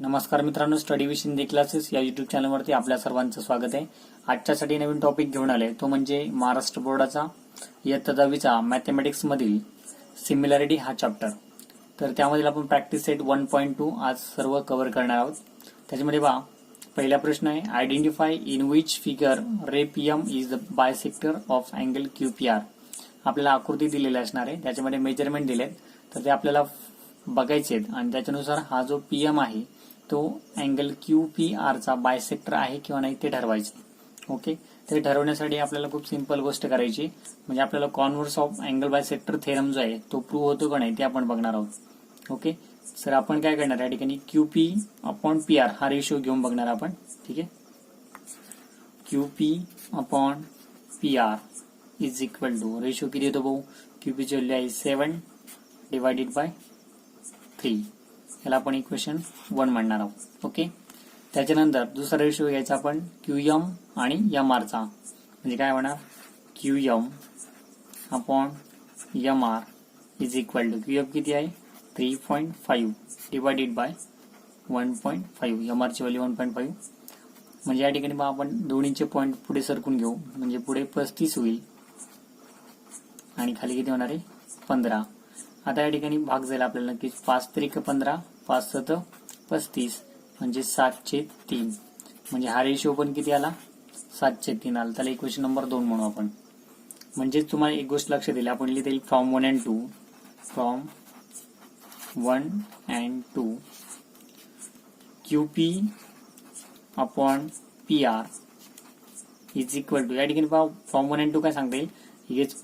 नमस्कार मित्रांनो, study with Hindi classes या युट्यूब चॅनलवरती आपल्या सर्वांचं स्वागत आहे. आजच्यासाठी नवीन टॉपिक घेऊन आले, तो म्हणजे महाराष्ट्र बोर्डाचा इयत्ता 10वीचा मॅथमॅटिक्स मधील सिमिलॅरिटी हा चॅप्टर. तर त्यामधील आपण प्रॅक्टिस सेट 1.2 आज सर्व कव्हर करणार आहोत. त्याच्यामध्ये पहा, पहिला प्रश्न आहे, identify in which figure ray PM is the bisector of angle QPR. आपल्याला आकृती दिलेली असणार आहे, त्याच्यामध्ये मेजरमेंट दिलेत, तर ते आपल्याला बघायचे आहेत आणि त्याच्यानुसार हा जो पीएम आहे तो अँगल क्यूपीआरचा बायसेक्टर आहे किंवा नाही ते ठरवायचे. ओके, ते ठरवण्यासाठी आपल्याला खूप सिंपल गोष्ट करायची, म्हणजे आपल्याला converse of angle bisector theorem जो आहे तो प्रूव्ह होतो का नाही ते आपण बघणार आहोत. ओके, सर आपण काय करणार, या ठिकाणी क्यूपी अपॉन पीआर हा रेशिओ घेऊन बघणार आपण. ठीक आहे, QP upon PR is equal to ratio किती येतो भाऊ, क्यूपीची व्हॅल्यू आहे 7 डिवायडेड बाय 3. याला आपण इक्वेशन 1 म्हणणार आहोत. ओके, त्याच्यानंतर दुसरा रेशिओ घ्यायचा आपण क्यूएम आणि एम आरचा, म्हणजे काय होणार, QM upon M R is equal to QM किती आहे 3.5 डिवायडेड बाय 1.5. एम आरची व्हॅल्यू 1.5. म्हणजे या ठिकाणी आपण दोन्हीचे पॉईंट पुढे सरकून घेऊ, म्हणजे पुढे 35 होईल आणि खाली किती होणार आहे 15. आता या ठिकाणी भाग जाईल आपल्याला नक्कीच, 5 त्रिक 15, 5 7 35, म्हणजे 7/3. म्हणजे हा रेशिओ पण किती आला 7/3 आला. त्याला इक्वेशन नंबर 2 म्हणू आपण. म्हणजे तुम्हाला एक गोष्ट लक्षात येईल, आपण लिहिता येईल from 1 and 2, from 1 and 2 QP upon P R is equal to, या ठिकाणी फ्रॉम 1 and 2 काय सांगता येईल,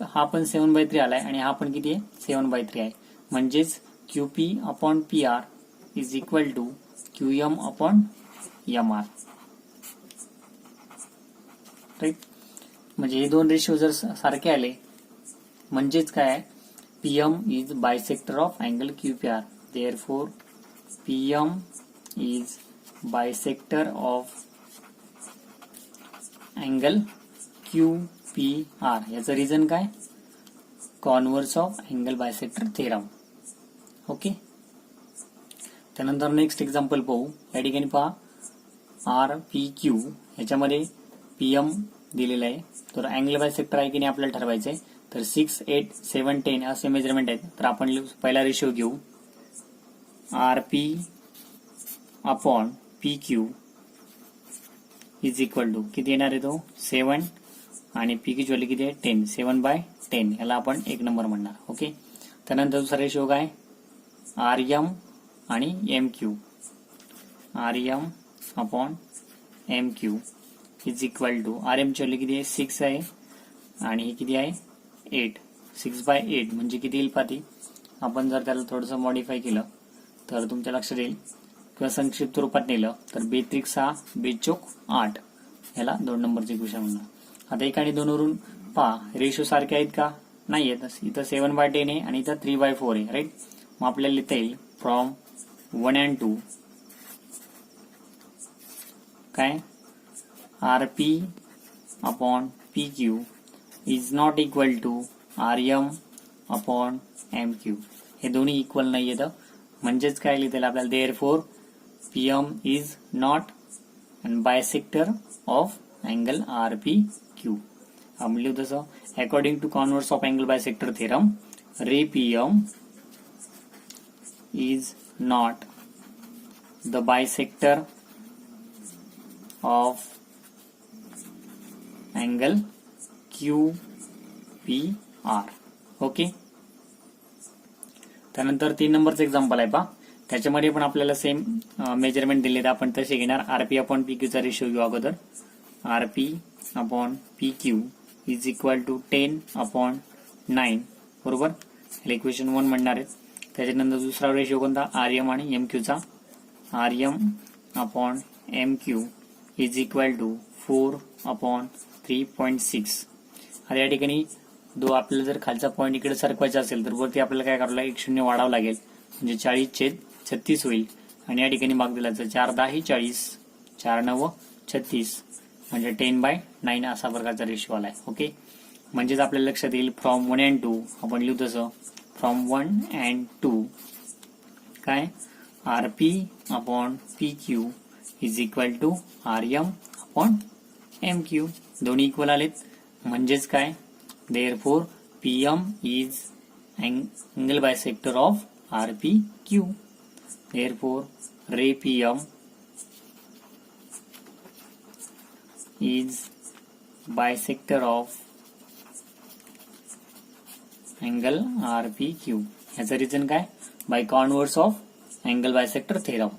हा पण 7/3 आलाय आणि हा पण किती आहे 7/3 आहे. म्हणजेच QP upon P R is equal to QM upon M R. Right, म्हणजे हे दोन रेशिओ जर सारखे आले म्हणजेच काय, PM is bisector of angle QPR. Therefore PM is bisector of angle QPR. याचं रिझन काय, converse of angle bisector theorem. Okay, त्यानंतर नेक्स्ट एक्झाम्पल पाहू. या ठिकाणी पहा, आर पी क्यू याच्यामध्ये पीएम दिलेला आहे, तर अँगल बायसेक्टर आहे की नाही आपल्याला ठरवायचं आहे. तर 6 8 7 10 असे मेजरमेंट आहेत. तर आपण पहिला रेशिओ घेऊ, R P upon P Q is equal to किती येणार आहे तो 7 आणि पी क्यूची व्हॅल्यू किती आहे 10, 7/10. याला आपण 1 नंबर म्हणणार. ओके, त्यानंतर दुसरा रेशिओ काय, आर एम आणि M Q, R M upon M Q is equal to, R एमची व्हॅल्यू किती आहे 6 आहे आणि ही किती आहे 8. 6/8 म्हणजे किती येईल पाती. आपण जर त्याला थोडंसं मॉडिफाय केलं तर तुमच्या लक्षात येईल, किंवा संक्षिप्त रूपात नेलं तर 2 त्रिक 6, 2 चौक 8. याला 2 नंबरचे इक्वेशन म्हणणार. आता 1 आणि 2 वरून पहा, रेशिओ सारखे आहेत का, नाही आहेत. इथं 7/10 आहे आणि इथं 3/4 आहे. राईट, मग आपल्याला लिहिता येईल फ्रॉम 1 and 2 काय, R P upon P Q is not equal to R M upon M Q. हे दोन्ही इक्वल नाही आहेत. म्हणजेच काय लिहिता येईल आपल्याला, therefore PM is not and bisector of angle R P Q. आपण लिहू तसं, according to converse of angle bisector theorem ray PM is not the bisector of angle Q P R. Okay, त्यानंतर 3 नंबरचं एक्झाम्पल आहे पहा. त्याच्यामध्ये पण आपल्याला सेम मेजरमेंट दिले, तर आपण तसे घेणार. आरपी अपॉन पी क्यूचा रेशिओ घेऊ अगोदर. RP upon P Q is equal to 10/9. बरोबर, इक्वेशन 1 म्हणणार आहेत. त्याच्यानंतर दुसरा रेशिओ कोणता, आर एम आणि एम क्यूचा. R M upon M Q is equal to 4/3.6. आता या ठिकाणी आपल्याला जर खालचा पॉईंट इकडे सरकवायचा असेल तर वरती आपल्याला काय करावं लागेल, 1 0 वाढावं लागेल, म्हणजे 40/36 होईल. आणि या ठिकाणी भाग दिला तर 4 10 40, 4 9 36, म्हणजे 10/9 असा प्रकारचा रेशिओ आलाय. ओके, म्हणजेच आपल्याला लक्षात येईल फ्रॉम 1 and 2 आपण लिहू तसं, फ्रॉम 1 and 2 काय, R P upon P Q is equal to R M upon M Q. दोन्ही इक्वल आलेत म्हणजेच काय, therefore P M is angle bisector of R P Q. Therefore ray P M is bisector of angle R P Q. याचं reason काय, by converse of angle bisector theorem.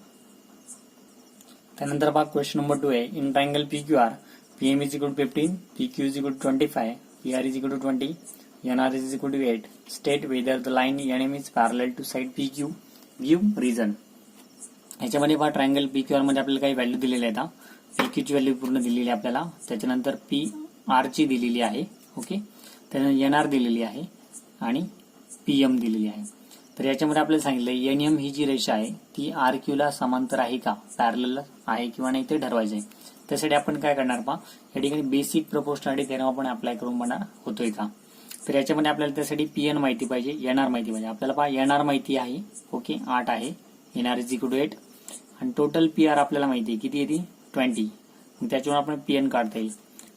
त्यानंतर पहा question number 2 आहे. In triangle P Q R P M is equal to 15, P Q is equal to 25, P R is equal to 20, N R is equal to 8. State whether the line N M is parallel to side P Q. Give reason. याच्यामध्ये पहा triangle P Q R मध्ये आपल्याला काही value दिलेल्या आहेत. P Q ची value पूर्ण दिलेली आहे आपल्याला. त्याच्यानंतर पी आर ची दिलेली आहे. ओके, त्यानंतर एन आर दिलेली आहे आणि पी एम दिलेली आहे. तर याच्यामध्ये आपल्याला सांगितलं एन एम ही जी रेषा आहे ती आर क्यू ला समांतर आहे का, पॅरलल आहे किंवा नाही ते ठरवायचं आहे. त्यासाठी आपण काय करणार पहा, या ठिकाणी बेसिक प्रोपोर्शनॅलिटी थेरम आपण अप्लाय करून बघणार होतोय का. तर याच्यामध्ये आपल्याला त्यासाठी पी एन माहिती पाहिजे, एन आर माहिती पाहिजे. आपल्याला पहा एन आर माहिती आहे, ओके 8 आहे, N R is equal to 8 आणि टोटल पी आर आपल्याला माहिती आहे किती येते 20. मग त्याच्यावर आपण पी एन काढता येईल.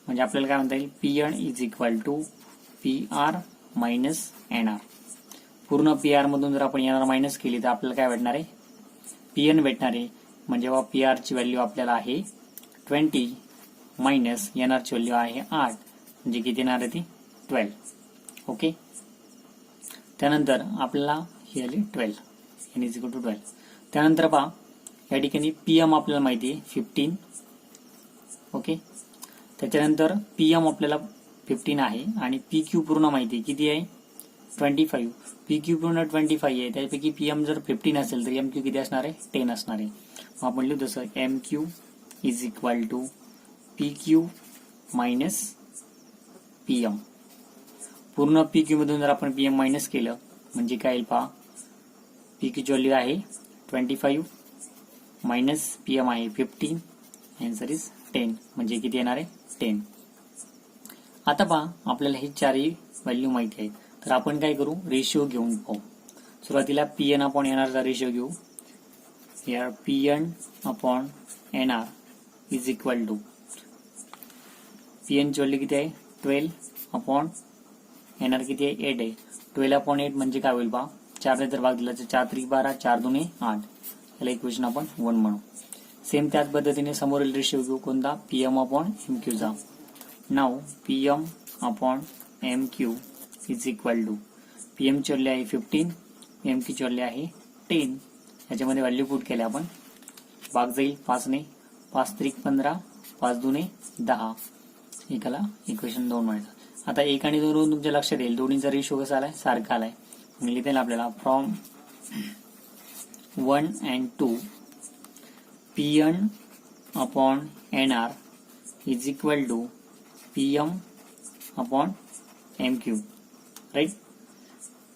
म्हणजे आपल्याला काय म्हणता येईल, P N is equal to P R minus N R. पूर्ण पी आर मधून जर आपण एन आर मायनस केली तर आपल्याला काय भेटणार आहे, पी एन भेटणार आहे. म्हणजे पी आर ची व्हॅल्यू आपल्याला आहे 20 मायनस एन आर ची व्हॅल्यू आहे 8, म्हणजे किती येणार आहे ती 12. ओके, त्यानंतर आपल्याला ही आली 12, एन इज इक्वल टू 12. त्यानंतर पहा या ठिकाणी पी एम आपल्याला माहिती आहे 15. ओके, त्याच्यानंतर पी एम आपल्याला 15 आहे आणि पी क्यू पूर्ण माहिती आहे किती आहे 25. पी क्यू पूर्ण 25 आहे, त्यापैकी पी एम जर 15 असेल तर एम क्यू किती असणार आहे 10 असणार आहे. मग आपण लिहू तसं M Q is equal to P Q minus P M. पूर्ण पी क्यू मधून जर आपण पी एम मायनस केलं म्हणजे काय येईल पहा, पी क्यू ची व्हॅल्यू आहे 25 मायनस पी एम आहे 15, आन्सर इज 10, म्हणजे किती येणार आहे 10. आता पहा आपल्याला हे चारही व्हॅल्यू माहिती आहेत, तर आपण काय करू, रेशिओ घेऊन पाहू. सुरुवातीला P N upon N R चा रेशिओ घेऊ. यार P N upon N R is equal to P N ची व्हॅल्यू किती आहे 12 अपॉन एन आर किती आहे 8 आहे. 12 अपॉन 8 म्हणजे काय होईल पहा, 4 ने जर भाग दिला तर 4 त्रिक 12, 4 दुने 8. याला इक्वेशन आपण 1 म्हणू. सेम त्याच पद्धतीने समोरील रेशिओ घेऊ, कोणता, P M upon M Q चा. नाव P M upon M Q is equal to P M ची व्हॅल्यू आहे 15, एम क्यू ची व्हॅल्यू आहे 10. याच्यामध्ये व्हॅल्यू पुट केल्या आपण, भाग जाईल 5 ने, 5 त्रिक 15, 5 दुने 10. एकाला इक्वेशन 2 मिळतं. आता 1 आणि 2 वरून तुमच्या लक्षात येईल दोन्हीचा रेशिओ कसा आलाय, सारखा आलाय. लिहिता येईल आपल्याला from 1 and 2 P N upon N R is equal to P M upon M Q. Right,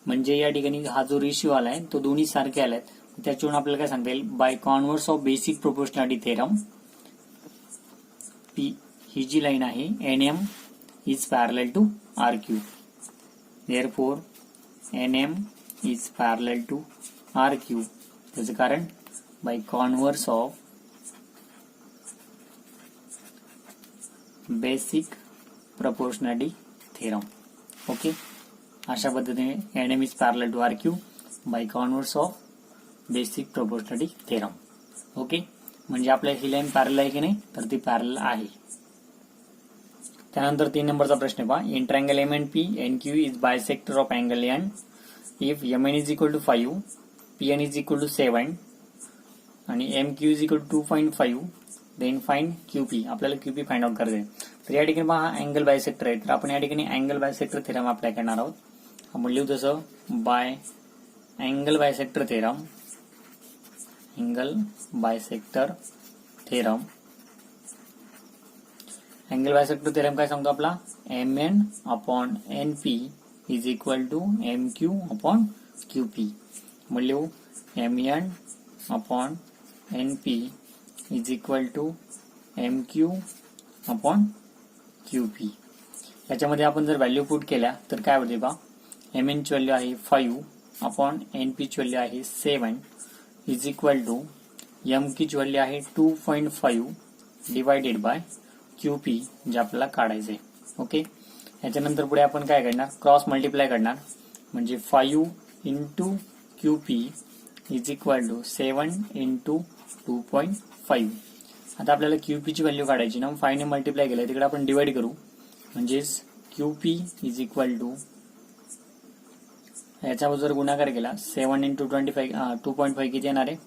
म्हणजे या ठिकाणी हा जो रेशिओ आलाय तो दोन्ही सारखे आलाय. त्याच्यावरून आपल्याला काय सांगता येईल, by converse of basic proportionality theorem P ही जी लाईन आहे N M is parallel to R Q. Therefore N M is parallel to R Q. त्याचं कारण by converse of basic proportionality theorem. Okay, अशा पद्धतीने N M is parallel to R Q by converse of basic proportionality theorem. Okay, म्हणजे आपल्या ही line parallel आहे की नाही, तर ती पॅरलल आहे. त्यानंतर 3 नंबरचा प्रश्न पहा. In triangle M and P N Q is bisector of angle N if M N is equal to 5, P N is equal to 7 आणि M Q is equal to 2.5, then find Q P. आपल्याला Q P find out करायचं आहे. तर या ठिकाणी पहा angle bisector आहे, तर आपण या ठिकाणी अँगल बायसेक्टर थेरम अप्लाय करणार आहोत. आपण लिहू तसं by angle bisector theorem, angle bisector theorem. Angle bisector theorem काय सांगतो आपला, M N upon N P is equal to M Q upon Q P. मग लिहू M N upon N P is equal to M Q upon Q P. याच्यामध्ये आपण जर value put केल्या तर काय होते पहा, एम एन ची व्हॅल्यू आहे 5 अपॉन एन पी ची व्हॅल्यू आहे 7, इज इक्वल टू एम कीची व्हॅल्यू आहे 2.5 डिवायडेड बाय क्यूपी जे आपल्याला काढायचंय. ओके, याच्यानंतर पुढे आपण काय करणार, क्रॉस मल्टिप्लाय करणार, म्हणजे 5 into QP is equal to 7 into 2.5. आता आपल्याला क्यूपीची व्हॅल्यू काढायची ना, 5 ने मल्टिप्लाय केलं तिकडे आपण डिवाइड करू, म्हणजेच क्यूपी इज इक्वल टू याच्यावर जर गुणाकार केला 7 इंटू 2.5 किती येणार आहे,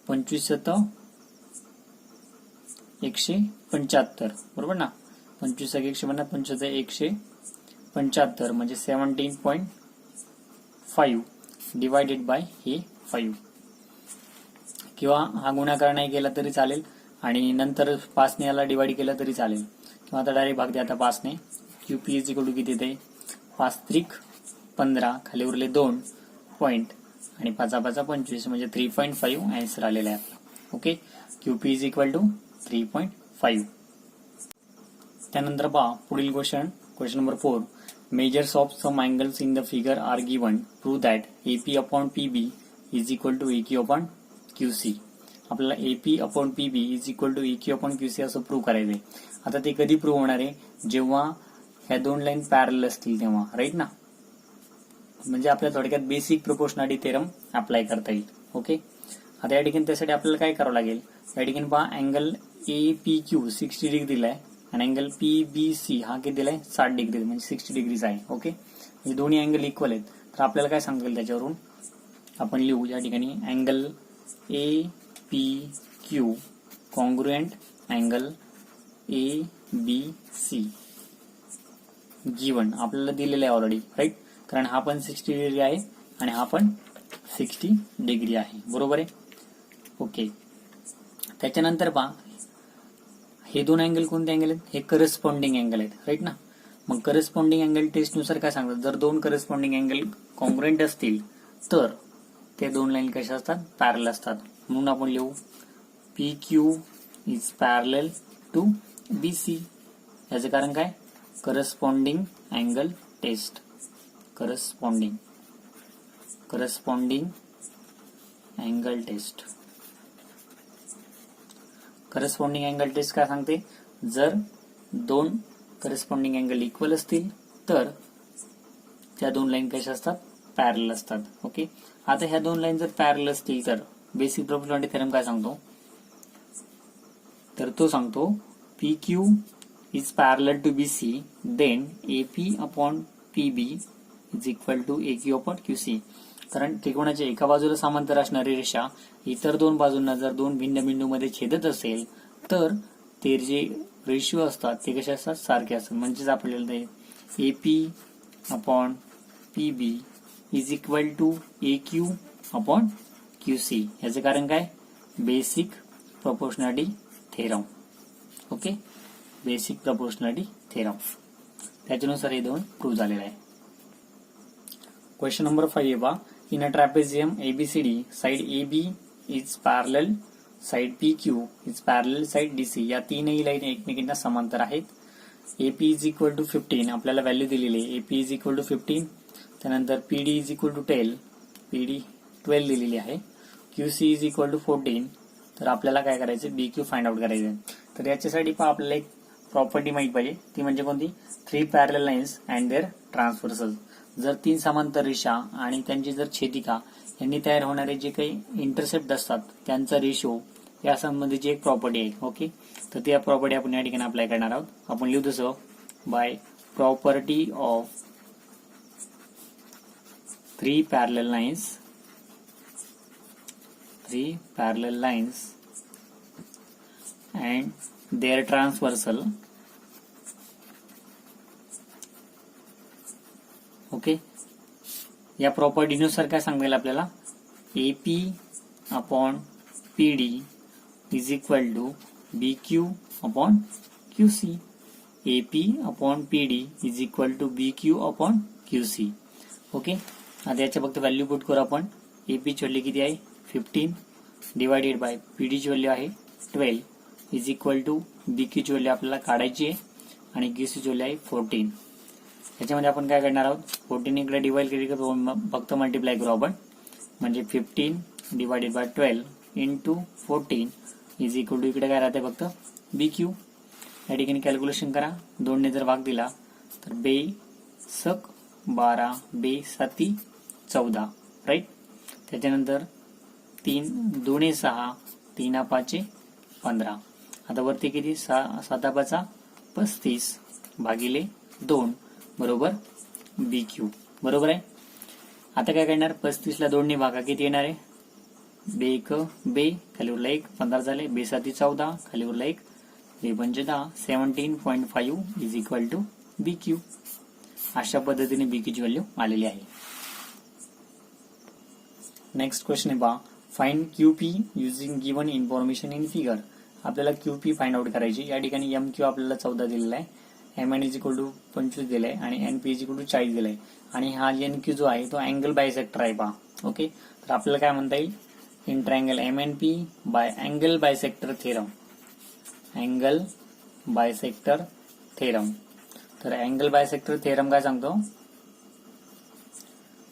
25 175, बरोबर ना. 25 150 25 175 म्हणजे 17.5 डिवायडेड बाय हे 5. किंवा हा गुणाकार नाही केला तरी चालेल आणि नंतर 5 ने याला डिवाइड केलं तरी चालेल, किंवा आता डायरेक्ट भाग द्या आता 5 ने. क्यूपी इज इक्वल टू किती येते, 5 त्रिक 15, खाली उरले 2 पॉइंट आणि 5 5 25 म्हणजे 3.5 आन्सर आलेला आहे आपला. Okay, QP is equal to 3.5. त्यानंतर पहा पुढील question number 4. Measures of some angles in the figure are given. Prove that AP upon PB is equal to AQ upon QC. आपल्याला AP upon PB is equal to AQ upon QC असं prove करायचंय. आता ते कधी prove होणार आहे, जेव्हा ह्या दोन लाईन पॅरल असतील तेव्हा, राईट ना. म्हणजे आपल्याला थोडक्यात बेसिक प्रोपोर्शनॅलिटी थेरम अप्लाय करता येईल. ओके, आता या ठिकाणी त्यासाठी आपल्याला काय करावं लागेल, या ठिकाणी पहा अँगल एपीक्यू 60 डिग्री दिलाय आणि अँगल पीबीसी हा किती दिलाय 60 डिग्री, म्हणजे 60 डिग्रीचा आहे. ओके, म्हणजे दोन्ही अँगल इक्वल आहेत. तर आपल्याला काय सांगता येईल त्याच्यावरून आपण लिहू या ठिकाणी angle एपीक्यू congruent angle ABC given आपल्याला दिलेला आहे ऑलरेडी, राईट. कारण हा पण 60 डिग्री आहे आणि हा पण 60 डिग्री आहे, बरोबर आहे. ओके, त्याच्यानंतर पहा हे दोन अँगल कोणते अँगल आहेत, हे करस्पॉन्डिंग अँगल आहेत, राईट ना. मग करस्पॉन्डिंग अँगल टेस्ट नुसार काय सांगतात, जर दोन करस्पॉन्डिंग अँगल कॉन्ग्रुएंट असतील तर ते दोन लाईन कशा असतात, पॅरल असतात. म्हणून आपण लिहू P Q is parallel to BC. याचं कारण काय, corresponding angle test. Corresponding angle test. Corresponding angle test काय सांगते, जर दोन करस्पॉन्डिंग अँगल इक्वल असतील तर त्या दोन लाईन कशा असतात, पॅरल असतात. ओके, आता ह्या दोन लाईन जर पॅरल असतील तर बेसिक प्रोपोर्शनॅलिटी थेरम काय सांगतो, तर तो सांगतो P Q is parallel to B C, then AP upon PB is equal to AQ upon QC. कारण त्रिकोणाच्या एका बाजूला समांतर असणारी रेषा इतर दोन बाजूंना जर दोन भिन्न बिंदूमध्ये छेदत असेल तर ते जे रेशिओ असतात ते कसे असतात, सारखे असतात. म्हणजेच आपल्याला ते AP upon PB is equal to AQ upon QC. याचं कारण काय, basic proportionality theorem. Okay, basic proportionality theorem, त्याच्यानुसार हे दोन प्रूव्ह झालेले आहे. क्वेश्चन नंबर 5 बा. In a trapezium ABCD, side AB is parallel, side PQ is parallel, side DC. या तीनही लाईन एकमेकांना समांतर आहेत. AP is equal to 15 आपल्याला व्हॅल्यू दिलेली आहे. AP is equal to 15. त्यानंतर PD is equal to 12. PD 12 दिलेली आहे. QC is equal to 14. तर आपल्याला काय करायचं, BQ फाइंड आउट करायचं. तर याच्यासाठी पण आपल्याला एक प्रॉपर्टी माहित पाहिजे, ती म्हणजे कोणती, 3 parallel lines and their transversal. जर 3 समांतर रेषा आणि त्यांची जर छेदिका यांनी तयार होणारे जे काही इंटरसेप्ट असतात त्यांचा रेशो या संबंधीची एक प्रॉपर्टी आहे. ओके, तर त्या प्रॉपर्टी आपण या ठिकाणी अप्लाय करणार आहोत. आपण लिहू तसं, by property of 3 parallel lines and their transversal. Okay, या प्रॉपर्टीनुसार काय सांगेल आपल्याला, AP upon PD is equal to BQ upon QC. AP upon PD is equal to BQ upon QC. Okay, आता याच्या फक्त व्हॅल्यू पुट करू आपण. एपीची व्हॅल्यू किती आहे 15 डिवायडेड बाय पीडीची व्हॅल्यू आहे 12 इज इक्वल टू बीक्यूची व्हॅल्यू आपल्याला काढायची आहे आणि क्यूसीची व्हॅल्यू आहे 14. याच्यामध्ये आपण काय करणार आहोत, 14 इकडे डिवाइड केली तर फक्त मल्टिप्लाय करू आपण, म्हणजे 15 divided by 12 into 14 is equal to इकडे काय राहते फक्त BQ. या ठिकाणी कॅल्क्युलेशन करा. 2 ने जर भाग दिला तर 2 सक 12 2 साती 14 राईट. त्याच्यानंतर 3 2 6 3 5 15. आता वरती किती 7 5 35 भागिले 2 बरोबर BQ. बरोबर आहे. आता काय करणार 35 ला 2 ने भागा किती येणार आहे 2 1 2 खाली उरला 1 15 झाले 2 7 14 खाली उरला 1 2 5 10 17.5 इज इक्वल टू BQ. अशा पद्धतीने BQ ची व्हॅल्यू आलेली आहे. नेक्स्ट क्वेश्चन आहे पहा find QP using given information in figure. आपल्याला QP फाइंड आउट करायची. या ठिकाणी MQ आपल्याला 14 दिलेला आहे, MN इज इक्वल टू 25 दिलाय आणि NP इज इक्वल टू 40 दिलाय आणि हा NQ जो आहे तो अँगल बायसेक्टर आहे पहा. ओके, तर आपल्याला काय म्हणता येईल in triangle MNP by angle bisector theorem. Angle bisector theorem. तर अँगल बायसेक्टर थेरम काय सांगतो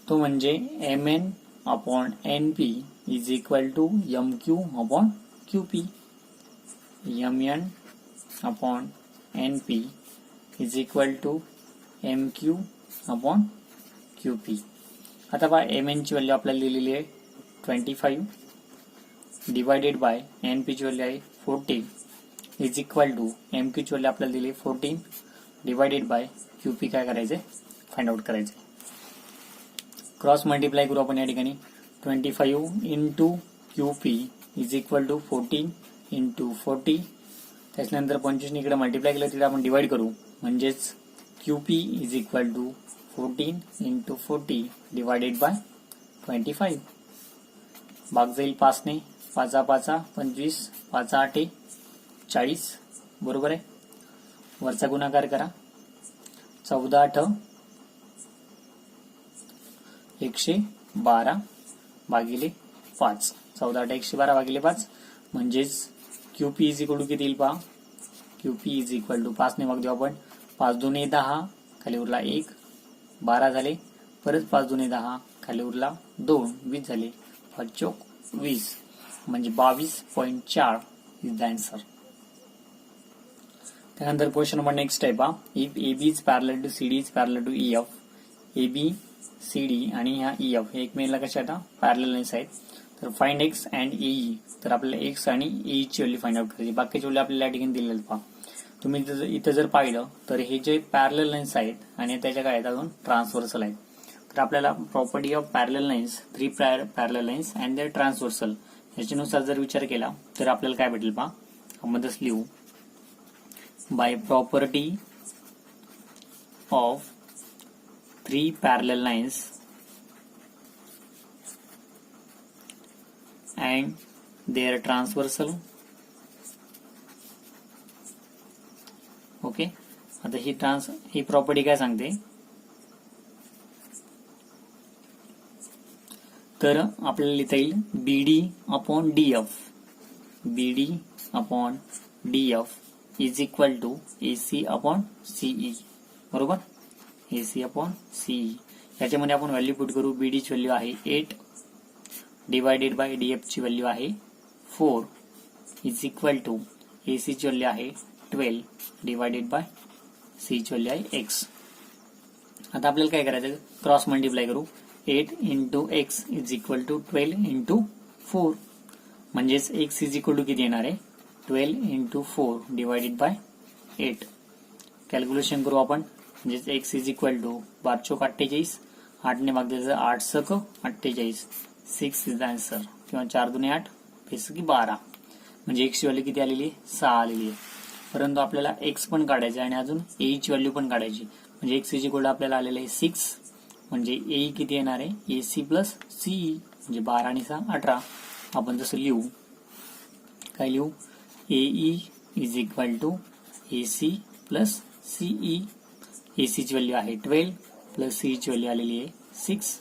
तो म्हणजे MN upon NP is equal to MQ upon QP. MN upon NP is equal to MQ upon QP. आता पहा MN ची value आपल्याला लिहिलेली आहे 25 डिवायडेड बाय NP ची व्हॅल्यू आहे 40 इज इक्वल टू MQ ची व्हॅल्यू आपल्याला दिली 14 डिवायडेड बाय QP काय करायचंय फाइंड आउट करायचंय. क्रॉस मल्टिप्लाय करू आपण या ठिकाणी 25 into QP is equal to 14 into 40. त्याच्यानंतर 25 इकडे मल्टिप्लाय केलं तिकडे आपण डिवाइड करू म्हणजेच QP is equal to 14 into 40 divided by 25. भाग जाईल 5 ने 5 5 25 5 8 40 बरोबर आहे. वरचा गुणाकार करा 14 8 112 भागिले 5. 14 8 112 भागिले 5 म्हणजेच QP इज इक्वल टू किती येईल पहा QP इज इक्वल टू 5 ने भाग देऊ आपण 5 2 10 खाली उरला 1 12 झाले परत 5 2 10 खाली उरला 2 20 झाले 5 चौक 20 म्हणजे 22.4 इज द आन्सर. त्यानंतर क्वेश्चन नंबर नेक्स्ट आहे पहा if AB is parallel to CD is parallel to EF. AB CD आणि ह्या EF हे एकमेकांना कशा आता पॅरलल लाईन्स आहेत. तर फाइंड X अँड AE. तर आपल्याला X आणि AE ची व्हॅल्यू फाइंड आउट करायची. बाकीची व्हॅल्यू आपल्याला या ठिकाणी दिलेली पहा. तुम्ही इथं जर पाहिलं तर हे जे पॅरलल लाईन्स आहेत आणि त्याच्या काय आहेत अजून ट्रान्सव्हर्सल आहेत. तर आपल्याला property of parallel lines 3 parallel lines and their transversal याच्यानुसार जर विचार केला तर आपल्याला काय भेटेल पहा. आपण तसं लिहू by property of 3 parallel lines and their transversal. Okay, आता ही प्रॉपर्टी काय सांगते तर आपल्याला लिहिता येईल BD upon DF. BD upon DF is equal to AC upon CE. बरोबर, AC अपॉन CE. याच्यामध्ये आपण व्हॅल्यू पुट करू. BD ची व्हॅल्यू आहे 8 डिवायडेड बाय DF ची व्हॅल्यू आहे 4 इज इक्वल टू AC ची व्हॅल्यू आहे 12 डिवायडेड बाय C ची व्हॅल्यू आहे X. आता आपल्याला काय करायचं क्रॉस मल्टिप्लाय करू 8 into X is equal to 12 into 4 म्हणजेच X इज इक्वल टू किती येणार आहे 12 इंटू 4 डिवायडेड बाय 8. कॅल्क्युलेशन करू आपण म्हणजेच X इज इक्वल टू 12 चौक 48 8 ने भाग दिला 8 सक 48 6 इज द आन्सर किंवा 4 2 8 5 की 12 म्हणजे X ची व्हॅल्यू किती आलेली आहे 6 आलेली आहे. परंतु आपल्याला X पण काढायचे आणि अजून AE ची व्हॅल्यू पण काढायची म्हणजे X इज इक्वल टू आपल्याला आलेलं आहे 6 म्हणजे AE किती येणार आहे AC प्लस CE म्हणजे 12 आणि 6 18. आपण जसं लिहू काय लिहू AE is equal to AC plus CE. AC ची व्हॅल्यू आहे 12 प्लस CE ची व्हॅल्यू आलेली आहे 6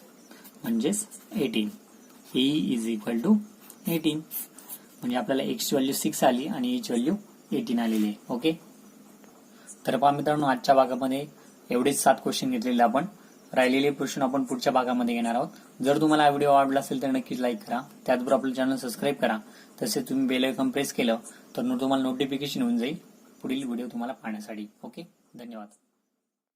म्हणजेच 18. AE इज इक्वल टू 18 म्हणजे आपल्याला X ची व्हॅल्यू 6 आली आणि E ची व्हॅल्यू 18 आलेली आहे. ओके, तर पहा मित्रांनो आजच्या भागामध्ये एवढेच 7 क्वेश्चन घेतलेले आपण राहिलेले प्रश्न आपण पुढच्या भागामध्ये घेणार आहोत. जर तुम्हाला हा व्हिडिओ आवडला असेल तर नक्कीच लाईक करा. त्याचबरोबर आपलं चॅनल सबस्क्राईब करा. तसेच तुम्ही बेल आयकॉन प्रेस केलं तर तुम्हाला नोटिफिकेशन होऊन जाईल पुढील व्हिडिओ तुम्हाला पाहण्यासाठी. ओके, धन्यवाद.